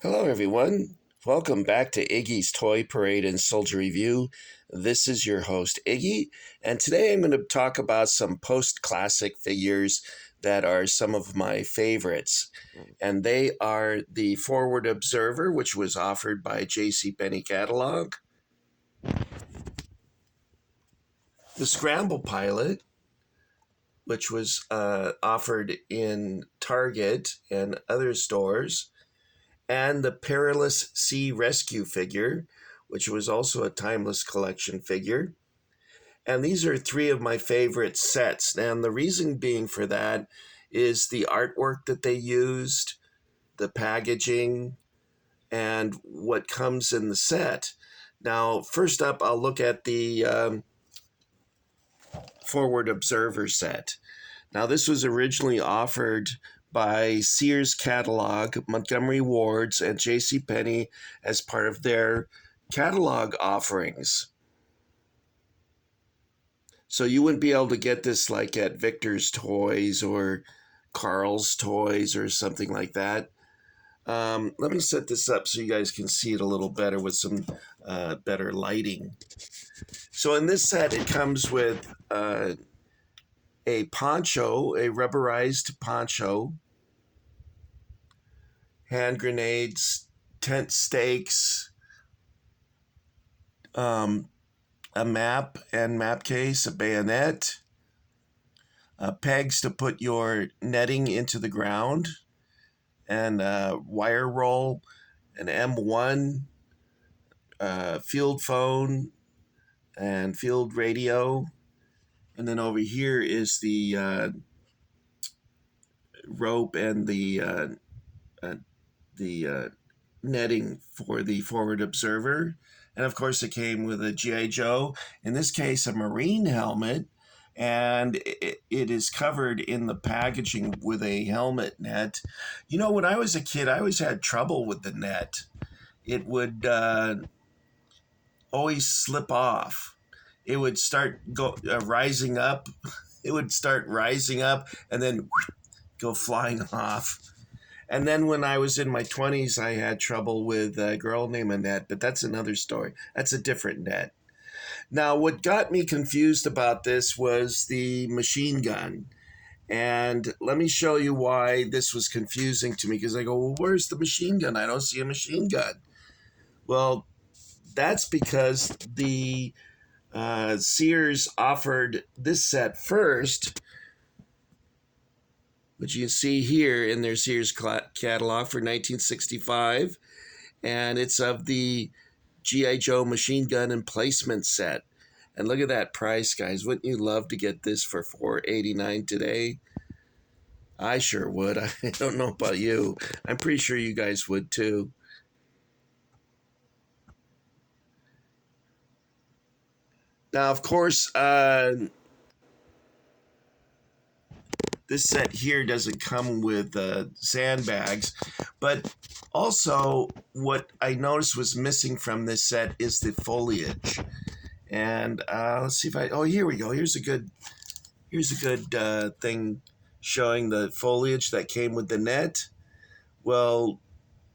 Hello, everyone. Welcome back to Iggy's Toy Parade and Soldier Review. This is your host, Iggy, and today I'm going to talk about some post classic figures that are some of my favorites. And they are the Forward Observer, which was offered by JCPenney Catalog, the Scramble Pilot, which was offered in Target and other stores, and the Perilous Rescue figure, which was also a Timeless Collection figure. And these are three of my favorite sets. And the reason being for that is the artwork that they used, the packaging, and what comes in the set. Now, first up, I'll look at the Forward Observer set. Now, this was originally offered by Sears Catalog, Montgomery Ward's, and JCPenney as part of their catalog offerings. So you wouldn't be able to get this like at Victor's Toys or Carl's Toys or something like that. Let me set this up so you guys can see it a little better with some better lighting. So in this set, it comes with a poncho, a rubberized poncho, hand grenades, tent stakes, a map and map case, a bayonet, pegs to put your netting into the ground, and a wire roll, an M1, field phone, and field radio. And then over here is the rope and the netting for the Forward Observer. And of course, it came with a G.I. Joe, in this case, a Marine helmet, and it is covered in the packaging with a helmet net. You know, when I was a kid, I always had trouble with the net. It would always slip off. It would start rising up. It would start rising up and then go flying off. And then when I was in my 20s, I had trouble with a girl named Annette, but that's another story. That's a different net. Now, what got me confused about this was the machine gun. And let me show you why this was confusing to me, because I go, well, where's the machine gun? I don't see a machine gun. Well, that's because the Sears offered this set first, which you see here in their Sears catalog for 1965, and it's of the G.I. Joe machine gun emplacement set. And look at that price, guys. Wouldn't you love to get this for $489 today? I sure would. I don't know about you. I'm pretty sure you guys would too. Now, of course, this set here doesn't come with sandbags, but also what I noticed was missing from this set is the foliage. And let's see if here we go. Here's a good thing showing the foliage that came with the net. Well,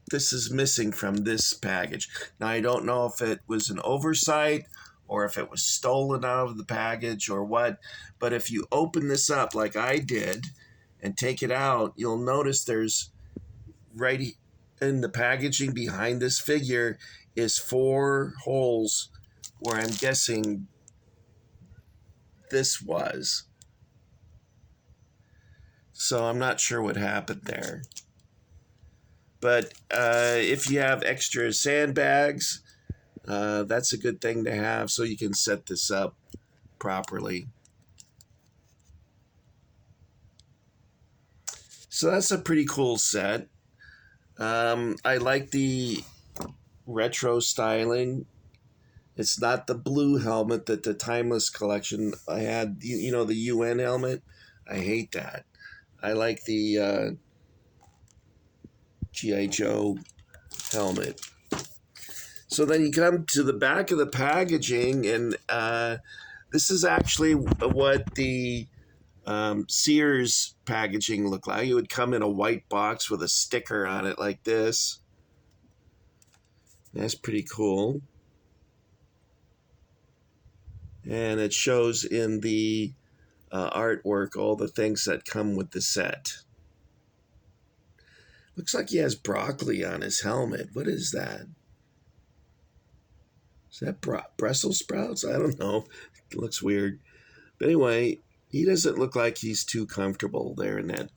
this is missing from this package. Now, I don't know if it was an oversight or if it was stolen out of the package or what, but if you open this up like I did and take it out, you'll notice there's right in the packaging behind this figure is 4 holes where I'm guessing this was. So I'm not sure what happened there. But if you have extra sandbags, that's a good thing to have so you can set this up properly. So that's a pretty cool set. I like the retro styling. It's not the blue helmet that the Timeless collection I had, you know, the UN helmet. I hate that. I like the G.I. Joe helmet. So then you come to the back of the packaging, and this is actually what the Sears packaging looked like. It would come in a white box with a sticker on it like this. That's pretty cool. And it shows in the artwork all the things that come with the set. Looks like he has broccoli on his helmet. What is that? Is that Brussels sprouts? I don't know. It looks weird. But anyway, he doesn't look like he's too comfortable there in that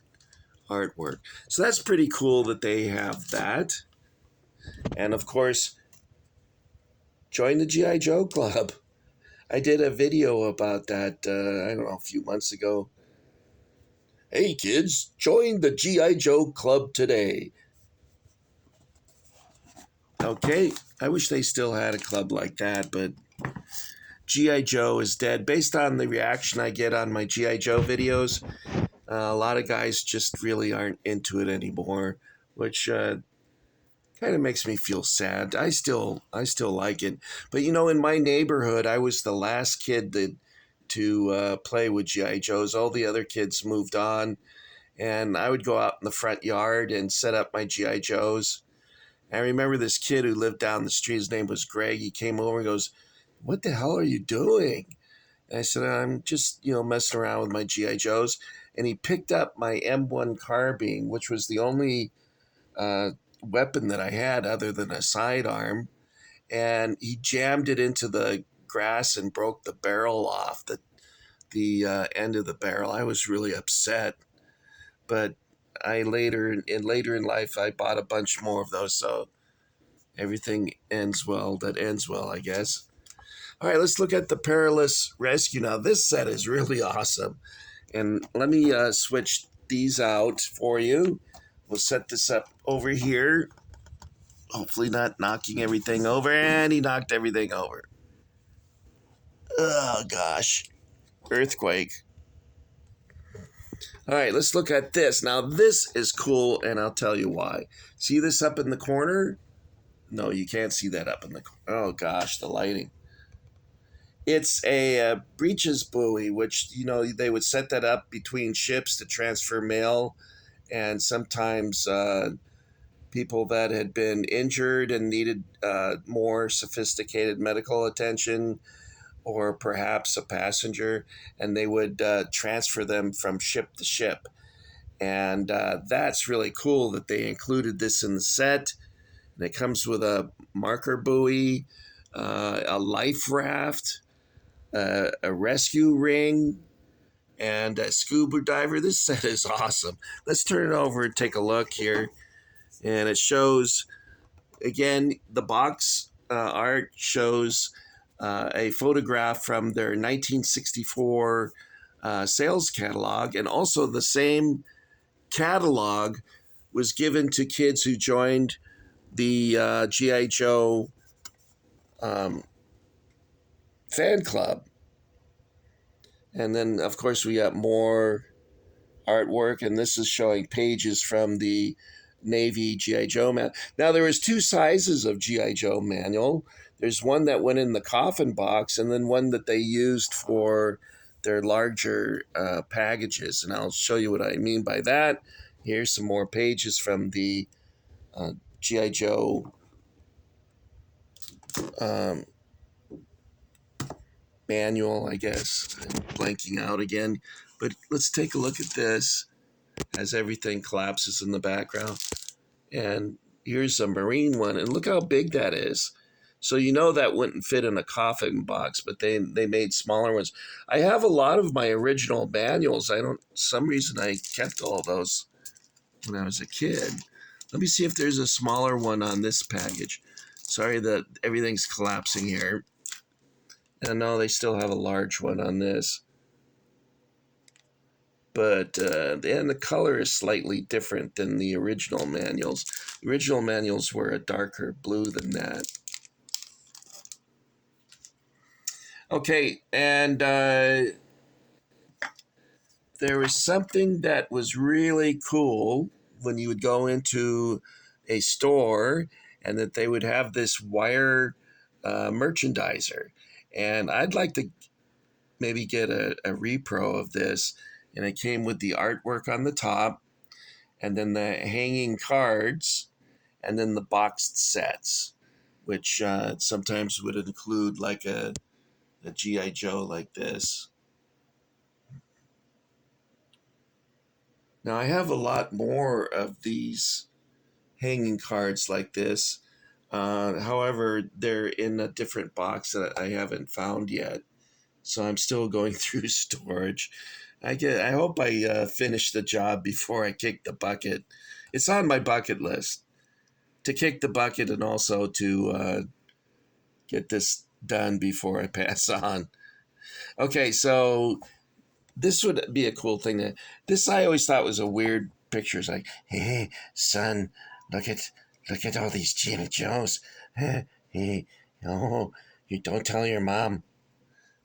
artwork. So that's pretty cool that they have that. And of course, join the G.I. Joe Club. I did a video about that, I don't know, a few months ago. Hey kids, join the G.I. Joe Club today. Okay, I wish they still had a club like that, but G.I. Joe is dead. Based on the reaction I get on my G.I. Joe videos, a lot of guys just really aren't into it anymore, which kind of makes me feel sad. I still like it, but you know, in my neighborhood, I was the last kid to play with GI Joes. All the other kids moved on, and I would go out in the front yard and set up my GI Joes. I remember this kid who lived down the street. His name was Greg. He came over and goes, "What the hell are you doing?" And I said, "I'm just, messing around with my GI Joes." And he picked up my M1 carbine, which was the only weapon that I had other than a sidearm, and he jammed it into the grass and broke the barrel off the end of the barrel. I was really upset, but I later in life I bought a bunch more of those. So everything ends well that ends well, I guess. All right, let's look at the Perilous Rescue now. This set is really awesome, and let me switch these out for you. We'll set this up over here. Hopefully not knocking everything over. And he knocked everything over. Oh, gosh. Earthquake. All right, let's look at this. Now, this is cool, and I'll tell you why. See this up in the corner? No, you can't see that up in the corner. Oh, gosh, the lighting. It's a breeches buoy, which, they would set that up between ships to transfer mail, and sometimes people that had been injured and needed more sophisticated medical attention, or perhaps a passenger, and they would transfer them from ship to ship. And that's really cool that they included this in the set. And it comes with a marker buoy, a life raft, a rescue ring, and a scuba diver. This set is awesome. Let's turn it over and take a look here. And it shows, again, the box art shows a photograph from their 1964 sales catalog, and also the same catalog was given to kids who joined the G.I. Joe fan club. And then, of course, we got more artwork, and this is showing pages from the Navy G.I. Joe manual. Now, there was two sizes of G.I. Joe manual. There's one that went in the coffin box, and then one that they used for their larger packages. And I'll show you what I mean by that. Here's some more pages from the G.I. Joe manual, I guess. I'm blanking out again. But let's take a look at this as everything collapses in the background. And here's a Marine one, and look how big that is. So that wouldn't fit in a coffin box, but they made smaller ones. I have a lot of my original manuals. Some reason I kept all those when I was a kid. Let me see if there's a smaller one on this package. Sorry that everything's collapsing here. And no, they still have a large one on this. But and the color is slightly different than the original manuals. The original manuals were a darker blue than that. Okay, and there was something that was really cool when you would go into a store, and that they would have this wire merchandiser. And I'd like to maybe get a repro of this. And it came with the artwork on the top, and then the hanging cards, and then the boxed sets. which sometimes would include like a G.I. Joe like this. Now I have a lot more of these hanging cards like this. However, they're in a different box that I haven't found yet. So I'm still going through storage. I hope I finish the job before I kick the bucket. It's on my bucket list to kick the bucket and also to get this done before I pass on. Okay, so this would be a cool thing. This I always thought was a weird picture. It's like, hey, son, look at all these Jimmy Joes. Hey, oh, you don't tell your mom.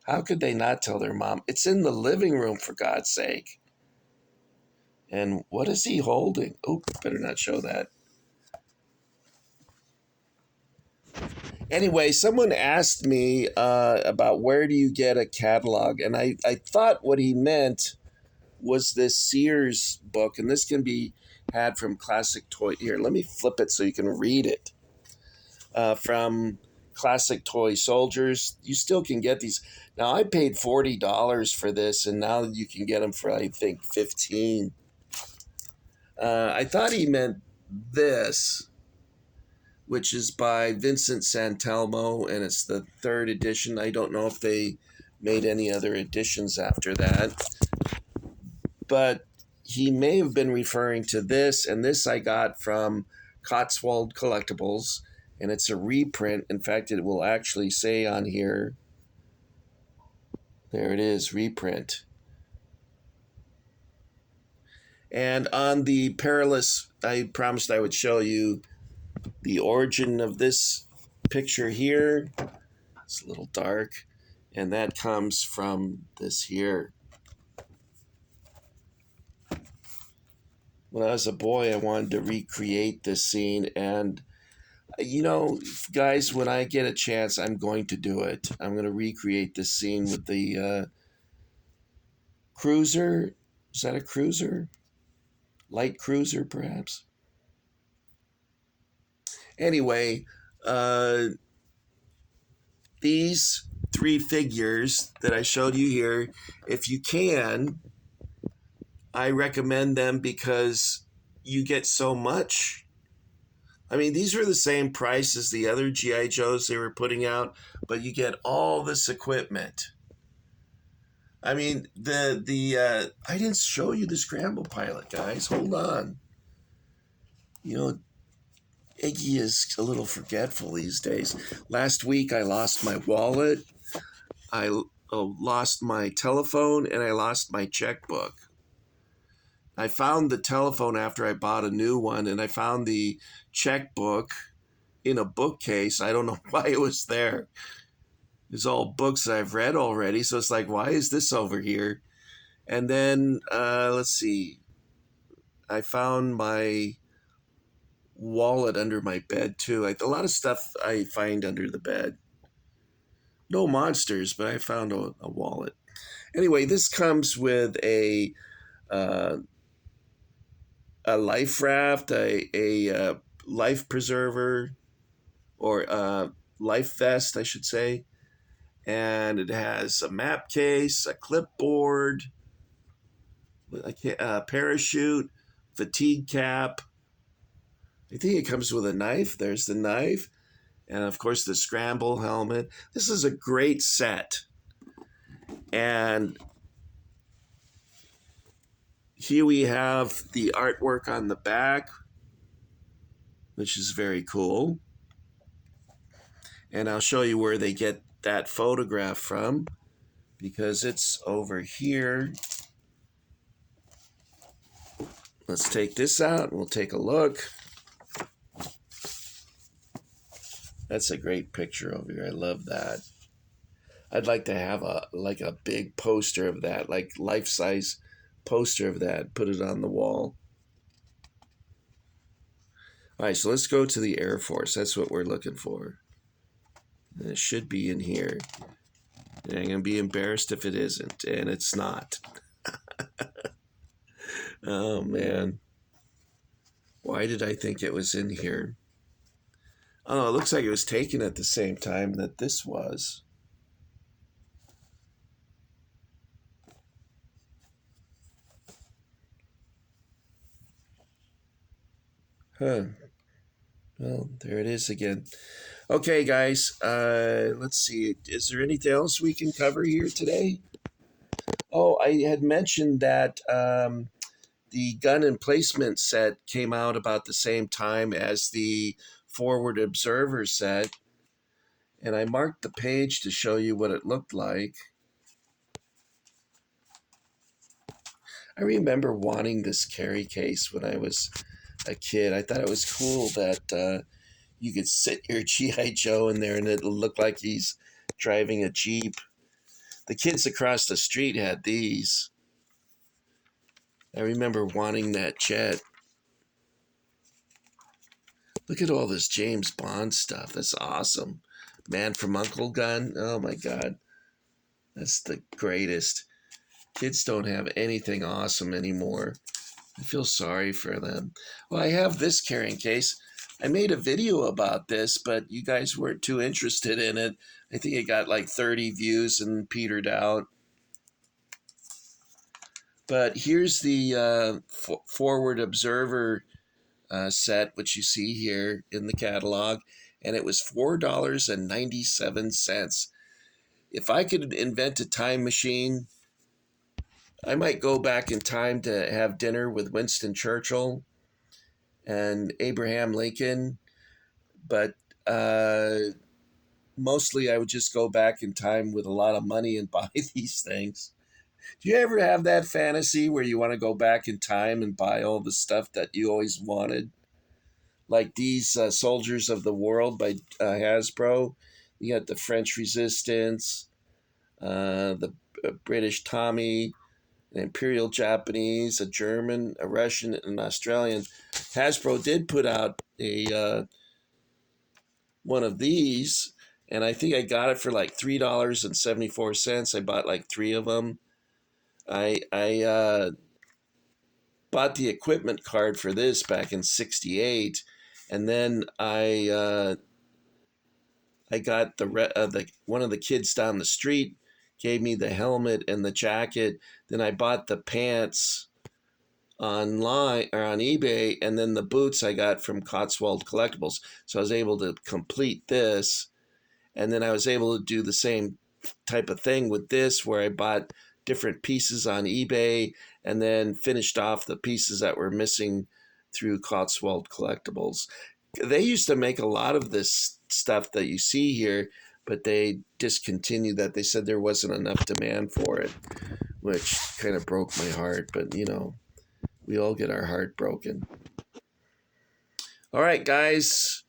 How could they not tell their mom? It's in the living room, for God's sake. And what is he holding? Oh, better not show that. Anyway, someone asked me about where do you get a catalog, and I thought what he meant was this Sears book, and this can be had from Classic Toy. Here, let me flip it so you can read it. From Classic Toy Soldiers, you still can get these. Now, I paid $40 for this, and now you can get them for, I think, $15. I thought he meant this, which is by Vincent Santelmo, and it's the 3rd edition. I don't know if they made any other editions after that, but he may have been referring to this, and this I got from Cotswold Collectibles, and it's a reprint. In fact, it will actually say on here, there it is, reprint. And on the Perilous, I promised I would show you the origin of this picture here. It's a little dark, and that comes from this here. When I was a boy, I wanted to recreate this scene, and you know, guys, when I get a chance, I'm going to do it. I'm going to recreate this scene with the cruiser. Is that a cruiser? Light cruiser, perhaps? Anyway, these 3 figures that I showed you here, if you can, I recommend them because you get so much. I mean, these are the same price as the other G.I. Joes they were putting out, but you get all this equipment. I mean, I didn't show you the Scramble Pilot, guys. Hold on. You know, Iggy is a little forgetful these days. Last week, I lost my wallet, I lost my telephone, and I lost my checkbook. I found the telephone after I bought a new one, and I found the checkbook in a bookcase. I don't know why it was there. It's all books that I've read already, so it's like, why is this over here? And then, let's see. I found my wallet under my bed, too. A lot of stuff I find under the bed. No monsters, but I found a wallet. Anyway, this comes with a life raft, a life preserver, or a life vest, I should say. And it has a map case, a clipboard, a parachute, fatigue cap. I think it comes with a knife. There's the knife. And of course, the Scramble helmet. This is a great set. And here we have the artwork on the back, which is very cool. And I'll show you where they get that photograph from, because it's over here. Let's take this out and we'll take a look. That's a great picture over here. I love that. I'd like to have a big poster of that, like life-size poster of that, put it on the wall. All right, so let's go to the Air Force. That's what we're looking for. And it should be in here. And I'm going to be embarrassed if it isn't, and it's not. Oh, man. Why did I think it was in here? Oh, it looks like it was taken at the same time that this was. Huh. Well, there it is again. Okay, guys. Let's see. Is there anything else we can cover here today? Oh, I had mentioned that the gun emplacement set came out about the same time as the Forward Observer set. And I marked the page to show you what it looked like. I remember wanting this carry case when I was a kid. I thought it was cool that you could sit your G.I. Joe in there and it'll look like he's driving a Jeep. The kids across the street had these. I remember wanting that jet. Look at all this James Bond stuff. That's awesome. Man from Uncle Gun. Oh my God. That's the greatest. Kids don't have anything awesome anymore. I feel sorry for them. Well, I have this carrying case. I made a video about this, but you guys weren't too interested in it. I think it got like 30 views and petered out. But here's the Forward Observer set, which you see here in the catalog, and it was $4.97. If I could invent a time machine, I might go back in time to have dinner with Winston Churchill and Abraham Lincoln, but mostly I would just go back in time with a lot of money and buy these things. Do you ever have that fantasy where you want to go back in time and buy all the stuff that you always wanted? Like these Soldiers of the World by Hasbro. You got the French Resistance, the British Tommy, an Imperial Japanese, a German, a Russian, and an Australian. Hasbro did put out a one of these, and I think I got it for like $3.74. I bought like 3 of them. I bought the equipment card for this back in '68, and then I got the one of the kids down the street gave me the helmet and the jacket. Then I bought the pants online or on eBay, and then the boots I got from Cotswold Collectibles. So I was able to complete this, and then I was able to do the same type of thing with this, where I bought different pieces on eBay and then finished off the pieces that were missing through Cotswold Collectibles. They used to make a lot of this stuff that you see here, but they discontinued that. They said there wasn't enough demand for it, which kind of broke my heart. But, you know, we all get our heart broken. All right, guys.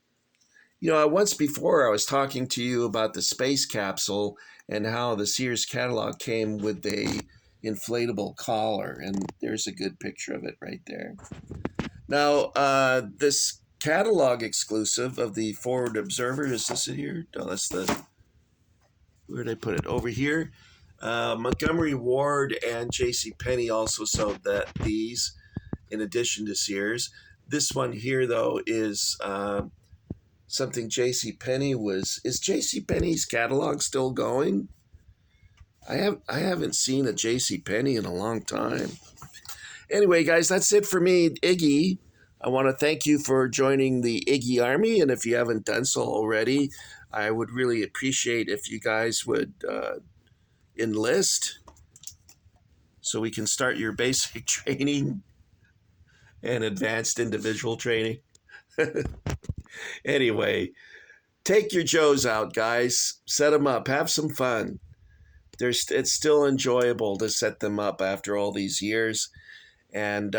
You know, once before I was talking to you about the space capsule and how the Sears catalog came with a inflatable collar, and there's a good picture of it right there. Now, this catalog exclusive of the Forward Observer, is this it here? No, that's the, where did I put it? Over here. Montgomery Ward and J.C. Penney also sold these in addition to Sears. This one here, though, is something J.C. Penney was. Is J.C. Penney's catalog still going? I haven't seen a J.C. Penney in a long time. Anyway, guys, that's it for me, Iggy. I want to thank you for joining the Iggy Army, and if you haven't done so already, I would really appreciate if you guys would enlist so we can start your basic training and advanced individual training. Anyway, take your Joes out, guys. Set them up. Have some fun. It's still enjoyable to set them up after all these years. And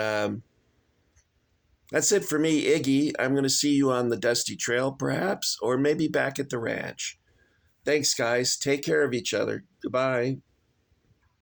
that's it for me, Iggy. I'm going to see you on the Dusty Trail, perhaps, or maybe back at the ranch. Thanks, guys. Take care of each other. Goodbye.